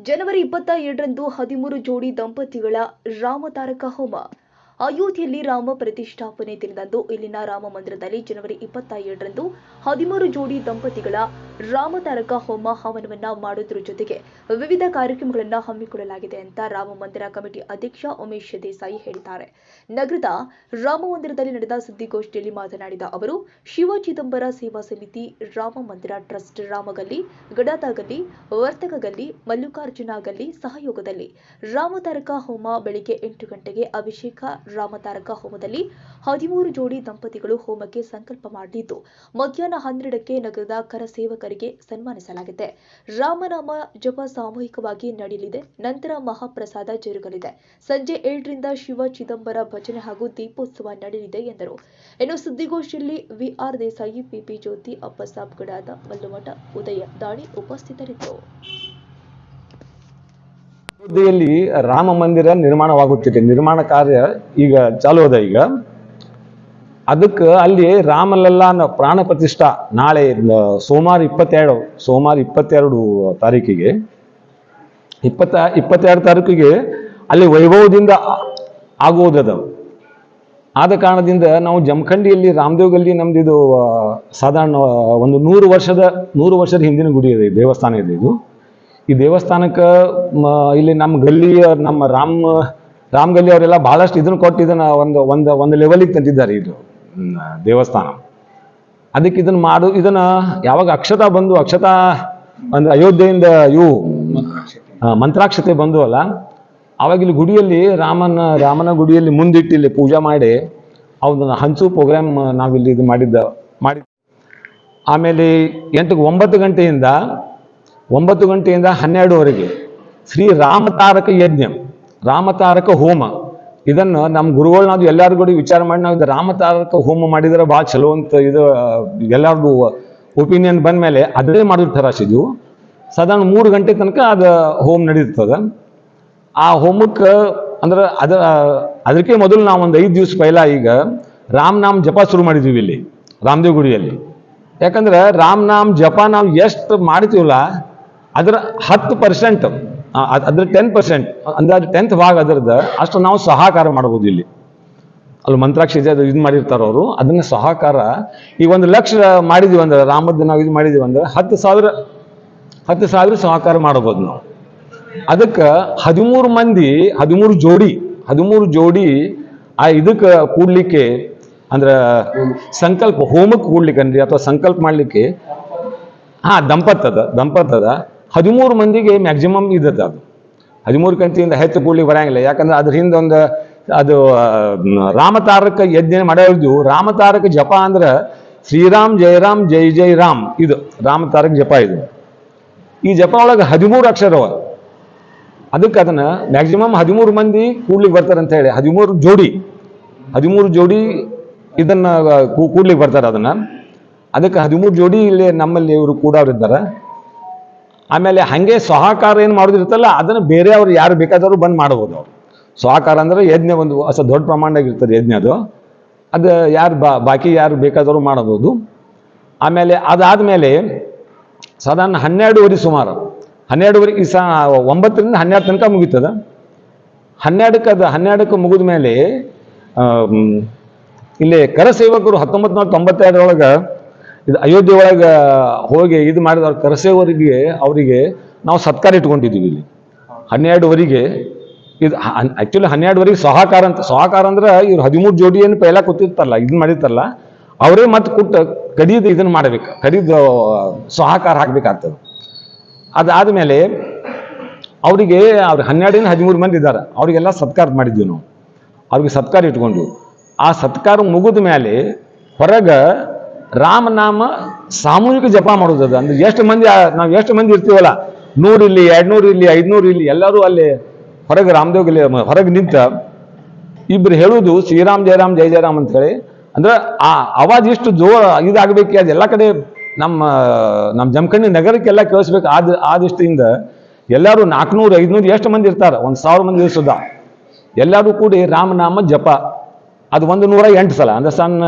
ಜನವರಿ 27ರಂದು 13 ಜೋಡಿ ದಂಪತಿಗಳ ರಾಮತಾರಕ ಹೋಮ. ಅಯೋಧ್ಯೆಯಲ್ಲಿ ರಾಮ ಪ್ರತಿಷ್ಠಾಪನೆ ದಿನದಂದು ಇಲ್ಲಿನ ರಾಮ ಮಂದಿರದಲ್ಲಿ ಜನವರಿ 27ರಂದು 13 ಜೋಡಿ ದಂಪತಿಗಳ ರಾಮತಾರಕ ಹೋಮ ಹವನವನ್ನ ಮಾಡುವುದರ ಜೊತೆಗೆ ವಿವಿಧ ಕಾರ್ಯಕ್ರಮಗಳನ್ನು ಹಮ್ಮಿಕೊಳ್ಳಲಾಗಿದೆ ಅಂತ ರಾಮ ಮಂದಿರ ಕಮಿಟಿ ಅಧ್ಯಕ್ಷ ಉಮೇಶ್ ದೇಸಾಯಿ ಹೇಳಿದ್ದಾರೆ. ನಗರದ ರಾಮ ಮಂದಿರದಲ್ಲಿ ನಡೆದ ಸುದ್ದಿಗೋಷ್ಠಿಯಲ್ಲಿ ಮಾತನಾಡಿದ ಅವರು, ಶಿವ ಚಿದಂಬರ ಸೇವಾ ಸಮಿತಿ, ರಾಮ ಮಂದಿರ ಟ್ರಸ್ಟ್, ರಾಮಗಲ್ಲಿ, ಗಡಾದಗಲ್ಲಿ, ವರ್ತಕಗಲ್ಲಿ, ಮಲ್ಲಿಕಾರ್ಜುನ ಗಲ್ಲಿ ಸಹಯೋಗದಲ್ಲಿ ರಾಮತಾರಕ ಹೋಮ ಬೆಳಿಗ್ಗೆ 8 ಗಂಟೆಗೆ ಅಭಿಷೇಕ. ರಾಮತಾರಕ ಹೋಮದಲ್ಲಿ 13 ಜೋಡಿ ದಂಪತಿಗಳು ಹೋಮಕ್ಕೆ ಸಂಕಲ್ಪ ಮಾಡಿದ್ದು ಮಧ್ಯಾಹ್ನ 12ಕ್ಕೆ ನಗರದ ಕರಸೇವಕರಿಗೆ ಸನ್ಮಾನಿಸಲಾಗಿದೆ. ರಾಮನಾಮ ಜಪ ಸಾಮೂಹಿಕವಾಗಿ ನಡೆಯಲಿದೆ. ನಂತರ ಮಹಾಪ್ರಸಾದ ಜರುಗಲಿದೆ. ಸಂಜೆ 7ರಿಂದ ಶಿವ ಚಿದಂಬರ ಭಜನೆ ಹಾಗೂ ದೀಪೋತ್ಸವ ನಡೆಯಲಿದೆ ಎಂದರು. ಇನ್ನು ಸುದ್ದಿಗೋಷ್ಠಿಯಲ್ಲಿ ವಿಆರ್ ದೇಸಾಯಿ, ಪಿಪಿ ಜ್ಯೋತಿ, ಅಪ್ಪಸಾಬ್ ಗಡಾದ, ಮಲ್ಲುಮಠ, ಉದಯ ದಾಣಿ ಉಪಸ್ಥಿತರಿದ್ದರು. ಅಯೋಧ್ಯೆಯಲ್ಲಿ ರಾಮ ಮಂದಿರ ನಿರ್ಮಾಣವಾಗುತ್ತಿದೆ. ನಿರ್ಮಾಣ ಕಾರ್ಯ ಈಗ ಚಾಲು ಅದ. ಈಗ ಅದಕ್ಕೆ ಅಲ್ಲಿ ರಾಮಲಲ್ಲ ಪ್ರಾಣ ಪ್ರತಿಷ್ಠಾ ನಾಳೆ ಸೋಮವಾರ 22 ತಾರೀಕಿಗೆ 22 ತಾರೀಕಿಗೆ ಅಲ್ಲಿ ವೈಭವದಿಂದ ಆಗುವುದದ. ಆದ ಕಾರಣದಿಂದ ನಾವು ಜಮಖಂಡಿಯಲ್ಲಿ ರಾಮದೇವ್ ಗಲ್ಲಿ ನಮ್ದು ಸಾಧಾರಣ ಒಂದು 100 ವರ್ಷದ ಹಿಂದಿನ ಗುಡಿ ಇದೆ, ದೇವಸ್ಥಾನ ಇದೆ. ಈ ದೇವಸ್ಥಾನಕ್ಕೆ ಇಲ್ಲಿ ನಮ್ಮ ಗಲ್ಲಿ, ನಮ್ಮ ರಾಮ್ ಗಲ್ಲಿ ಅವರೆಲ್ಲ ಬಹಳಷ್ಟು ಇದನ್ನು ಕೊಟ್ಟು ಇದನ್ನ ಒಂದು ಲೆವೆಲಿಗೆ ತಂದಿದ್ದಾರೆ ಇದು ದೇವಸ್ಥಾನ. ಅದಕ್ಕೆ ಇದನ್ನ ಯಾವಾಗ ಅಕ್ಷತಾ ಅಂದ್ರೆ ಅಯೋಧ್ಯೆಯಿಂದ ಮಂತ್ರಾಕ್ಷತೆ ಬಂದು ಅಲ್ಲ, ಆವಾಗ ಇಲ್ಲಿ ಗುಡಿಯಲ್ಲಿ ರಾಮನ ಗುಡಿಯಲ್ಲಿ ಮುಂದಿಟ್ಟು ಇಲ್ಲಿ ಪೂಜೆ ಮಾಡಿ ಅವನ್ನ ಹಂಚು ಪ್ರೋಗ್ರಾಮ್ ನಾವಿಲ್ಲಿ ಇದು ಮಾಡಿದ್ದ. ಆಮೇಲೆ 9 ಗಂಟೆಯಿಂದ 12ವರೆಗೆ ಶ್ರೀ ರಾಮತಾರಕ ಯಜ್ಞ, ರಾಮತಾರಕ ಹೋಮ. ಇದನ್ನು ನಮ್ಮ ಗುರುಗಳು ನಾವು ಎಲ್ಲಾರು ಕೂಡ ವಿಚಾರ ಮಾಡಿ ನಾವು ರಾಮತಾರಕ ಹೋಮ ಮಾಡಿದ್ರೆ ಭಾಳ ಚಲೋ ಅಂತ ಇದು ಎಲ್ಲಾರ್ದು ಒಪಿನಿಯನ್ ಬಂದ ಮೇಲೆ ಅದೇ ಮಾಡೋದು ತರಾಸಿದ್ವು. ಸಾಧಾರಣ 3 ಗಂಟೆ ತನಕ ಅದು ಹೋಮ ನಡೀತದ. ಆ ಹೋಮಕ್ಕೆ ಅಂದ್ರೆ ಅದಕ್ಕೆ ಮೊದಲು ನಾವು ಒಂದು 5 ದಿವಸ ಪೈಲ ಈಗ ರಾಮನಾಮ ಜಪ ಶುರು ಮಾಡಿದ್ವಿ ಇಲ್ಲಿ ರಾಮದೇವ್ ಗುಡಿಯಲ್ಲಿ. ಯಾಕಂದ್ರೆ ರಾಮನಾಮ ಜಪ ನಾವು ಎಷ್ಟು ಮಾಡ್ತೀವಲ್ಲ ಅದರ 10%, ಅದ್ರ 10%, ಅಂದಾಜು 10th ಭಾಗ ಅದರದ್ದು ಅಷ್ಟು ನಾವು ಸಹಕಾರ ಮಾಡ್ಬೋದು. ಇಲ್ಲಿ ಅಲ್ಲಿ ಮಂತ್ರಾಕ್ಷಿ ಇದು ಮಾಡಿರ್ತಾರ ಅವರು, ಅದನ್ನ ಸಹಕಾರ ಈ 1 ಲಕ್ಷ ಮಾಡಿದ್ವಿ ಅಂದ್ರೆ ರಾಮದ್ದು ನಾವು ಇದು ಮಾಡಿದ್ವಿ ಅಂದ್ರೆ 10,000 ಸಹಕಾರ ಮಾಡಬಹುದು ನಾವು. ಅದಕ್ಕೆ 13 ಜೋಡಿ ಆ ಇದಕ್ಕೆ ಕೂಡ್ಲಿಕ್ಕೆ ಅಂದ್ರೆ ಸಂಕಲ್ಪ ಹೋಮಕ್ಕೆ ಕೂಡ್ಲಿಕ್ಕೆ ಅಂದ್ರೆ ಅಥವಾ ಸಂಕಲ್ಪ ಮಾಡ್ಲಿಕ್ಕೆ ದಂಪತ್ತದ 13 ಮಂದಿಗೆ ಮ್ಯಾಕ್ಸಿಮಮ್ ಇದದ. ಅದು 13 ಗಂಟೆಯಿಂದ ಹೆಚ್ಚು ಕೂಡ್ಲಿಕ್ಕೆ ಬರಂಗಿಲ್ಲ. ಯಾಕಂದ್ರೆ ಅದ್ರ ಹಿಂದೆ ಅದು ರಾಮತಾರಕ ಯಜ್ಞ ಮಾಡೋದು. ರಾಮತಾರಕ ಜಪ ಅಂದ್ರೆ ಶ್ರೀರಾಮ್ ಜಯರಾಮ್ ಜೈ ಜೈ ರಾಮ್, ಇದು ರಾಮತಾರಕ ಜಪ. ಇದು ಈ ಜಪ ಒಳಗೆ 13 ಅಕ್ಷರವ. ಅದಕ್ಕೆ ಅದನ್ನ ಮ್ಯಾಕ್ಸಿಮಮ್ 13 ಮಂದಿ ಕೂಡ್ಲಿಕ್ಕೆ ಬರ್ತಾರೆ ಅಂತ ಹೇಳಿ 13 ಜೋಡಿ ಇದನ್ನ ಕೂಡ್ಲಿಕ್ಕೆ ಬರ್ತಾರೆ. ಅದಕ್ಕೆ 13 ಜೋಡಿ ಇಲ್ಲಿ ನಮ್ಮಲ್ಲಿ ಇವರು ಕೂಡವ್ರಿದ್ದಾರೆ. ಆಮೇಲೆ ಹಾಗೆ ಸಹಕಾರ ಏನು ಮಾಡೋದಿರ್ತಲ್ಲ ಅದನ್ನು ಬೇರೆ ಅವ್ರು ಯಾರು ಬೇಕಾದವರು ಬಂದು ಮಾಡ್ಬೋದು. ಅವ್ರು ಸಹಕಾರ ಅಂದ್ರೆ ಯಜ್ಞ ಒಂದು ದೊಡ್ಡ ಪ್ರಮಾಣದಾಗ ಇರ್ತದೆ ಯಜ್ಞ. ಅದು ಯಾರು ಬಾಕಿ ಯಾರು ಬೇಕಾದವರು ಮಾಡಬಹುದು. ಆಮೇಲೆ ಅದಾದ್ಮೇಲೆ ಸಾಧಾರಣ 12 ಸುಮಾರು 12 9ರಿಂದ 12 ತನಕ ಮುಗೀತದ. 12ಕ್ಕೆ ಮುಗಿದ ಮೇಲೆ ಇಲ್ಲಿ ಕರಸೇವಕರು 1992 ಇದು ಅಯೋಧ್ಯೆ ಒಳಗೆ ಹೋಗಿ ಇದು ಮಾಡಿದ ಕರಸೇವರಿಗೆ ಅವರಿಗೆ ನಾವು ಸತ್ಕಾರ ಇಟ್ಕೊಂಡಿದ್ದೀವಿ ಇಲ್ಲಿ 12ವರೆಗೆ. ಇದು ಆಕ್ಚುಲಿ 12ವರೆಗೆ ಸಹಕಾರ ಅಂದ್ರೆ ಇವ್ರು 13 ಜೋಡಿ ಏನು ಪೈಲ ಕೂತಿರ್ತಾರಲ್ಲ, ಇದನ್ನ ಮಾಡಿರ್ತಾರಲ್ಲ ಅವರೇ ಮತ್ತೆ ಕಡಿದು ಇದನ್ನ ಮಾಡ್ಬೇಕು, ಕಡಿದು ಸಹಕಾರ ಹಾಕ್ಬೇಕಾಗ್ತದೆ. ಅದಾದ್ಮೇಲೆ ಅವರಿಗೆ 12ರಿಂದ 13 ಮಂದಿ ಇದ್ದಾರೆ, ಅವರಿಗೆಲ್ಲ ಸತ್ಕಾರ ಮಾಡಿದ್ವಿ ನಾವು. ಅವ್ರಿಗೆ ಸತ್ಕಾರ ಇಟ್ಕೊಂಡ್ವಿ. ಆ ಸತ್ಕಾರ ಮುಗಿದ ಮೇಲೆ ಹೊರಗೆ ರಾಮನಾಮ ಸಾಮೂಹಿಕ ಜಪ ಮಾಡೋದದ. ಅಂದ್ರೆ ನಾವು ಎಷ್ಟು ಮಂದಿ ಇರ್ತೀವಲ್ಲ, 100 ಇಲ್ಲಿ, 200 ಇಲ್ಲಿ, 500 ಇಲ್ಲಿ, ಎಲ್ಲರೂ ಅಲ್ಲಿ ಹೊರಗೆ ರಾಮದೇವ್ಗೆ ಹೊರಗೆ ನಿಂತ ಇಬ್ರು ಹೇಳುವುದು ಶ್ರೀರಾಮ್ ಜಯರಾಮ್ ಜೈ ಜಯರಾಮ್ ಅಂತ ಹೇಳಿ. ಅಂದ್ರೆ ಆ ಅವಾಜ್ ಇಷ್ಟು ಜೋರ ಇದಾಗಬೇಕು. ಅದು ಎಲ್ಲ ಕಡೆ ನಮ್ಮ ಜಮಖಂಡಿ ನಗರಕ್ಕೆಲ್ಲ ಕೇಳಿಸ್ಬೇಕು. ಆದಷ್ಟಿಂದ ಎಲ್ಲರೂ 400 500 ಎಷ್ಟು ಮಂದಿ ಇರ್ತಾರೆ, 1000 ಮಂದಿ ಇರಿಸೋದ ಎಲ್ಲರೂ ಕೂಡಿ ರಾಮನಾಮ ಜಪ. ಅದು 108 ಸಲ ಅಂದ್ರೆ ಸಣ್ಣ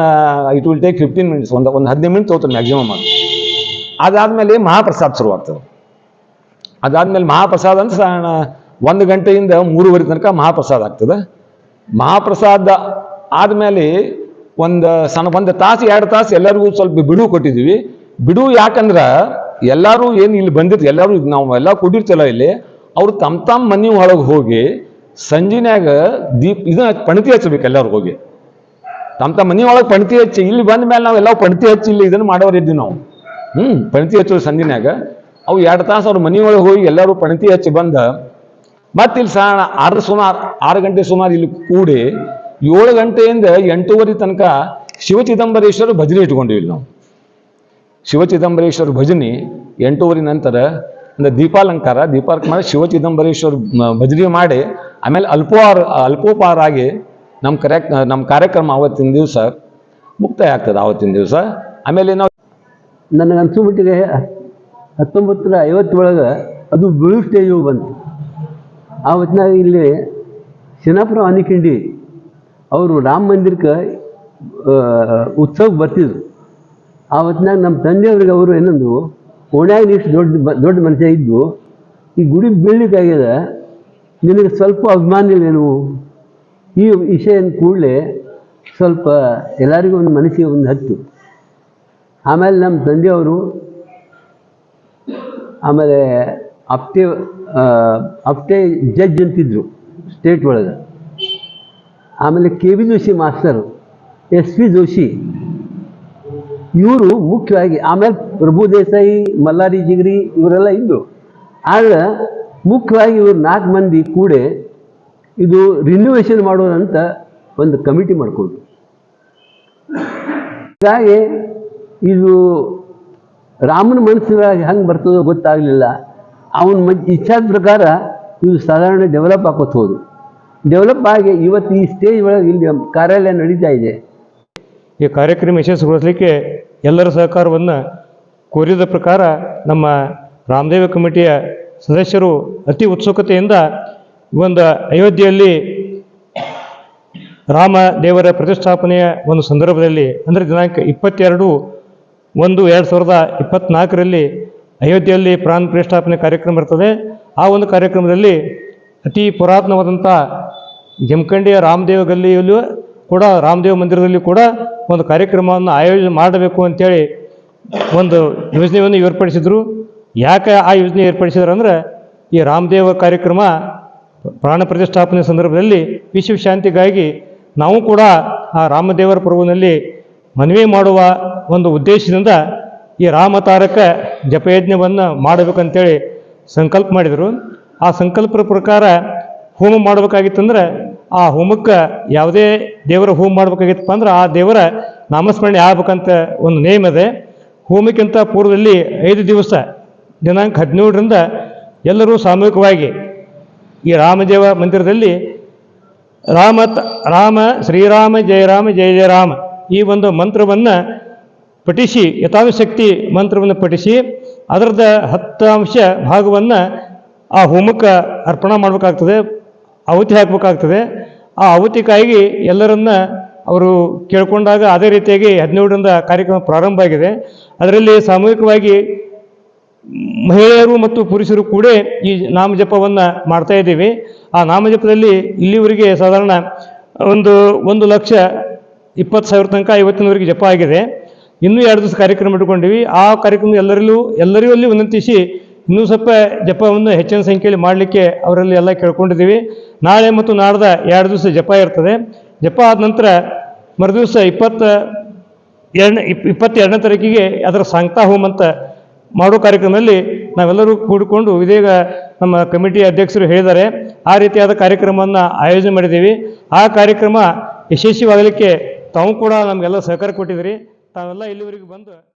ಇಟ್ ವಿಲ್ ಟೇಕ್ 15 ಮಿನಿಟ್ಸ್, ಒಂದು 15 ಮಿನಿಟ್ ತಗೋತಾರೆ ಮ್ಯಾಕ್ಸಿಮಮ್. ಅದು ಅದಾದ್ಮೇಲೆ ಮಹಾಪ್ರಸಾದ ಶುರುವಾಗ್ತದೆ. ಅದಾದ್ಮೇಲೆ ಮಹಾಪ್ರಸಾದ ಅಂತ 1 ಗಂಟೆಯಿಂದ 3:30 ತನಕ ಮಹಾಪ್ರಸಾದ ಆಗ್ತದೆ. ಮಹಾಪ್ರಸಾದ ಆದಮೇಲೆ ಒಂದು ತಾಸು 2 ತಾಸು ಎಲ್ಲರಿಗೂ ಸ್ವಲ್ಪ ಬಿಡುವು ಕೊಟ್ಟಿದ್ದೀವಿ. ಬಿಡುವು ಯಾಕಂದ್ರೆ ಎಲ್ಲರೂ ಏನು ಇಲ್ಲಿ ಬಂದಿರ್ತೀವಿ, ಎಲ್ಲರೂ ನಾವು ಎಲ್ಲ ಕೂಡಿರ್ತಿಲ್ಲ ಇಲ್ಲಿ, ಅವ್ರು ತಮ್ಮ ಮನೆ ಒಳಗೆ ಹೋಗಿ ಸಂಜಿನ್ಯಾಗ ಇದನ್ನ ಪಣತಿ ಹಚ್ಚಬೇಕು. ಎಲ್ಲರೂ ಹೋಗಿ ತಮ್ಮ ಮನೆ ಒಳಗೆ ಪಣತಿ ಹಚ್ಚಿ, ಇಲ್ಲಿ ಬಂದ ಮೇಲೆ ನಾವು ಎಲ್ಲ ಪಣತಿ ಹಚ್ಚಿ ಇಲ್ಲಿ ಇದನ್ನು ಮಾಡೋರು ಇದ್ದೀವಿ ನಾವು. ಪಣತಿ ಹಚ್ಚೋದು ಸಂಜಿನ್ಯಾಗ. ಅವು 2 ತಾಸು ಅವ್ರ ಮನೆ ಒಳಗೆ ಹೋಗಿ ಎಲ್ಲರೂ ಪಣತಿ ಹಚ್ಚಿ ಬಂದ ಮತ್ತೆ ಇಲ್ಲಿ ಸುಮಾರು 6 ಗಂಟೆ ಸುಮಾರು ಇಲ್ಲಿ ಕೂಡಿ 7 ಗಂಟೆಯಿಂದ 8:30 ತನಕ ಶಿವಚಿದಂಬರೇಶ್ವರ ಭಜನೆ ಇಟ್ಕೊಂಡಿವಿ ನಾವು. ಶಿವಚಿದಂಬರೇಶ್ವರ ಭಜನೆ 8:30 ನಂತರ ಒಂದು ದೀಪಾಲಂಕಾರ ಮಾಡಿ ಶಿವಚಿದಂಬರೇಶ್ವರ ಭಜನೆ ಮಾಡಿ ಆಮೇಲೆ ಅಲ್ಪೋಪಹಾರ ಆಗಿ ನಮ್ಮ ಕಾರ್ಯಕ್ರಮ ಆವತ್ತಿನ ದಿವಸ ಮುಕ್ತಾಯ ಆಗ್ತದೆ. ಆವತ್ತಿನ ದಿವಸ ಆಮೇಲೆ ನಾವು ನನಗೆ ಅನ್ಸೋಮಟ್ಟಿಗೆ 1950 ಒಳಗೆ ಅದು ಬೀಳು ಸ್ಟೇಜು ಬಂತು. ಆ ಹೊತ್ತಿನಾಗ ಇಲ್ಲಿ ಶನಾಪುರ ಆನಿಕಿಂಡಿ ಅವರು ರಾಮ ಮಂದಿರಕ್ಕೆ ಉತ್ಸವಕ್ಕೆ ಬರ್ತಿದ್ರು. ಆ ಹೊತ್ತಿನಾಗ ನಮ್ಮ ತಂದೆಯವ್ರಿಗೆ ಅವರು ಏನಂದ್ರು, ಓಣ್ಯಾಗ ಇಷ್ಟು ದೊಡ್ಡ ಮನುಷ್ಯ ಇದ್ದು ಈ ಗುಡಿ ಬೀಳಲಿಕ್ಕಾಗ್ಯದ, ನಿನಗೆ ಸ್ವಲ್ಪ ಅಭಿಮಾನ ಇಲ್ಲೇನು? ಈ ವಿಷಯ ಕೂಡಲೇ ಸ್ವಲ್ಪ ಎಲ್ಲರಿಗೂ ಒಂದು ಮನಸ್ಸಿಗೆ ಒಂದು ಹತ್ತು. ಆಮೇಲೆ ನಮ್ಮ ತಂದೆಯವರು ಆಮೇಲೆ ಅಪ್ಟೆ ಜಡ್ಜ್ ಅಂತಿದ್ರು ಸ್ಟೇಟ್ ಒಳಗೆ. ಆಮೇಲೆ KV ಜೋಶಿ ಮಾಸ್ತರು, SP ಜೋಶಿ, ಇವರು ಮುಖ್ಯವಾಗಿ, ಆಮೇಲೆ ಪ್ರಭು ದೇಸಾಯಿ, ಮಲ್ಲಾರಿ ಜಿಗರಿ ಇವರೆಲ್ಲ ಇದ್ದರು. ಆದರೆ ಮುಖ್ಯವಾಗಿ ಇವರು 4 ಮಂದಿ ಕೂಡೆ ಇದು ರಿನ್ಯೂವೇಷನ್ ಮಾಡೋದಂತ ಒಂದು ಕಮಿಟಿ ಮಾಡಿಕೊಂಡ್ರು. ಹೀಗಾಗಿ ಇದು ರಾಮನ ಮನಸ್ಸಿನೊಳಗೆ ಹೆಂಗೆ ಬರ್ತದೋ ಗೊತ್ತಾಗಲಿಲ್ಲ. ಅವನ ಇಚ್ಛಾದ ಪ್ರಕಾರ ಇದು ಸಾಧಾರಣ ಡೆವಲಪ್ ಆಗೋದು ಹೋದು. ಡೆವಲಪ್ ಆಗಿ ಇವತ್ತು ಈ ಸ್ಟೇಜ್ ಒಳಗೆ ಇಲ್ಲಿ ಕಾರ್ಯಾಲಯ ನಡೀತಾ ಇದೆ. ಈ ಕಾರ್ಯಕ್ರಮ ಯಶಸ್ವಿಗೊಳಿಸಲಿಕ್ಕೆ ಎಲ್ಲರ ಸಹಕಾರವನ್ನು ಕೋರಿದ ಪ್ರಕಾರ ನಮ್ಮ ರಾಮದೇವ ಕಮಿಟಿಯ ಸದಸ್ಯರು ಅತಿ ಉತ್ಸುಕತೆಯಿಂದ ಒಂದು ಅಯೋಧ್ಯೆಯಲ್ಲಿ ರಾಮ ದೇವರ ಪ್ರತಿಷ್ಠಾಪನೆಯ ಒಂದು ಸಂದರ್ಭದಲ್ಲಿ, ಅಂದರೆ ದಿನಾಂಕ 22/1/2024 ಅಯೋಧ್ಯೆಯಲ್ಲಿ ಪ್ರಾಣ ಪ್ರತಿಷ್ಠಾಪನೆ ಕಾರ್ಯಕ್ರಮ ಇರ್ತದೆ. ಆ ಒಂದು ಕಾರ್ಯಕ್ರಮದಲ್ಲಿ ಅತಿ ಪುರಾತನವಾದಂಥ ಜಮಖಂಡಿಯ ರಾಮದೇವ ಗಲ್ಲಿಯಲ್ಲೂ ಕೂಡ, ರಾಮದೇವ ಮಂದಿರದಲ್ಲಿ ಕೂಡ ಒಂದು ಕಾರ್ಯಕ್ರಮವನ್ನು ಆಯೋಜನೆ ಮಾಡಬೇಕು ಅಂಥೇಳಿ ಒಂದು ಯೋಜನೆಯನ್ನು ಏರ್ಪಡಿಸಿದರು. ಯಾಕೆ ಆ ಯೋಜನೆ ಏರ್ಪಡಿಸಿದ್ರು ಅಂದರೆ, ಈ ರಾಮದೇವ ಕಾರ್ಯಕ್ರಮ ಪ್ರಾಣ ಪ್ರತಿಷ್ಠಾಪನೆ ಸಂದರ್ಭದಲ್ಲಿ ವಿಶ್ವಶಾಂತಿಗಾಗಿ ನಾವು ಕೂಡ ಆ ರಾಮದೇವರ ಪ್ರಭುವಿನಲ್ಲಿ ಮನವಿ ಮಾಡುವ ಒಂದು ಉದ್ದೇಶದಿಂದ ಈ ರಾಮತಾರಕ ಜಪಯಜ್ಞವನ್ನು ಮಾಡಬೇಕಂತೇಳಿ ಸಂಕಲ್ಪ ಮಾಡಿದರು. ಆ ಸಂಕಲ್ಪದ ಪ್ರಕಾರ ಹೋಮ ಮಾಡಬೇಕಾಗಿತ್ತಂದ್ರೆ ಆ ಹೋಮಕ್ಕೆ ಯಾವುದೇ ದೇವರ ಹೋಮ ಮಾಡಬೇಕಾಗಿತ್ತಪ್ಪ ಅಂದ್ರೆ ಆ ದೇವರ ನಾಮಸ್ಮರಣೆ ಆಗ್ಬೇಕಂತ ಒಂದು ನೇಮ ಇದೆ. ಹೋಮಕ್ಕಿಂತ ಪೂರ್ವದಲ್ಲಿ 5 ದಿವಸ ದಿನಾಂಕ 17ರಿಂದ ಎಲ್ಲರೂ ಸಾಮೂಹಿಕವಾಗಿ ಈ ರಾಮದೇವ ಮಂದಿರದಲ್ಲಿ ರಾಮ ಶ್ರೀರಾಮ ಜಯ ರಾಮ ಜಯ ಜಯ ರಾಮ ಈ ಒಂದು ಮಂತ್ರವನ್ನು ಪಠಿಸಿ, ಯಥಾಶಕ್ತಿ ಮಂತ್ರವನ್ನು ಪಠಿಸಿ ಅದರದ 10 ಭಾಗವನ್ನು ಆ ಹೋಮಕ್ಕೆ ಅರ್ಪಣೆ ಮಾಡಬೇಕಾಗ್ತದೆ, ಆಹುತಿ ಹಾಕಬೇಕಾಗ್ತದೆ. ಆ ಆಹುತಿಗಾಗಿ ಎಲ್ಲರನ್ನ ಅವರು ಕೇಳಿಕೊಂಡಾಗ ಅದೇ ರೀತಿಯಾಗಿ 17ರಿಂದ ಕಾರ್ಯಕ್ರಮ ಪ್ರಾರಂಭ ಆಗಿದೆ. ಅದರಲ್ಲಿ ಸಾಮೂಹಿಕವಾಗಿ ಮಹಿಳೆಯರು ಮತ್ತು ಪುರುಷರು ಕೂಡ ಈ ನಾಮಜಪವನ್ನು ಮಾಡ್ತಾ ಇದ್ದೀವಿ. ಆ ನಾಮಜಪದಲ್ಲಿ ಇಲ್ಲಿವರೆಗೆ ಸಾಧಾರಣ 1,20,000 ತನಕ ಇವತ್ತಿನವರೆಗೆ ಜಪ ಆಗಿದೆ. ಇನ್ನೂ 2 ದಿವಸ ಕಾರ್ಯಕ್ರಮ ಇಟ್ಕೊಂಡಿವಿ. ಆ ಕಾರ್ಯಕ್ರಮ ಎಲ್ಲರಿಗೂ ಅಲ್ಲಿ ವಿನಂತಿಸಿ ಇನ್ನೂ ಸ್ವಲ್ಪ ಜಪವನ್ನು ಹೆಚ್ಚಿನ ಸಂಖ್ಯೆಯಲ್ಲಿ ಮಾಡಲಿಕ್ಕೆ ಅವರಲ್ಲಿ ಎಲ್ಲ ಕೇಳ್ಕೊಂಡಿದ್ದೀವಿ. ನಾಳೆ ಮತ್ತು ನಾಡ್ದ 2 ದಿವಸ ಜಪ ಇರ್ತದೆ. ಜಪ ಆದ ನಂತರ ಮರುದಿವಸ 22ನೇ ತಾರೀಕಿಗೆ ಅದರ ಸಾಂಗ್ತಾ ಹೋಮ್ ಅಂತ ಮಾಡೋ ಕಾರ್ಯಕ್ರಮದಲ್ಲಿ ನಾವೆಲ್ಲರೂ ಕೂಡಿಕೊಂಡು, ಇದೀಗ ನಮ್ಮ ಕಮಿಟಿ ಅಧ್ಯಕ್ಷರು ಹೇಳಿದ್ದಾರೆ, ಆ ರೀತಿಯಾದ ಕಾರ್ಯಕ್ರಮವನ್ನು ಆಯೋಜನೆ ಮಾಡಿದ್ದೀವಿ. ಆ ಕಾರ್ಯಕ್ರಮ ಯಶಸ್ವಿಯಾಗಲಿಕ್ಕೆ ತಾವು ಕೂಡ ನಮಗೆಲ್ಲ ಸಹಕಾರ ಕೊಟ್ಟಿದ್ದೀರಿ. ತಾವೆಲ್ಲ ಇಲ್ಲಿವರೆಗೆ ಬಂದು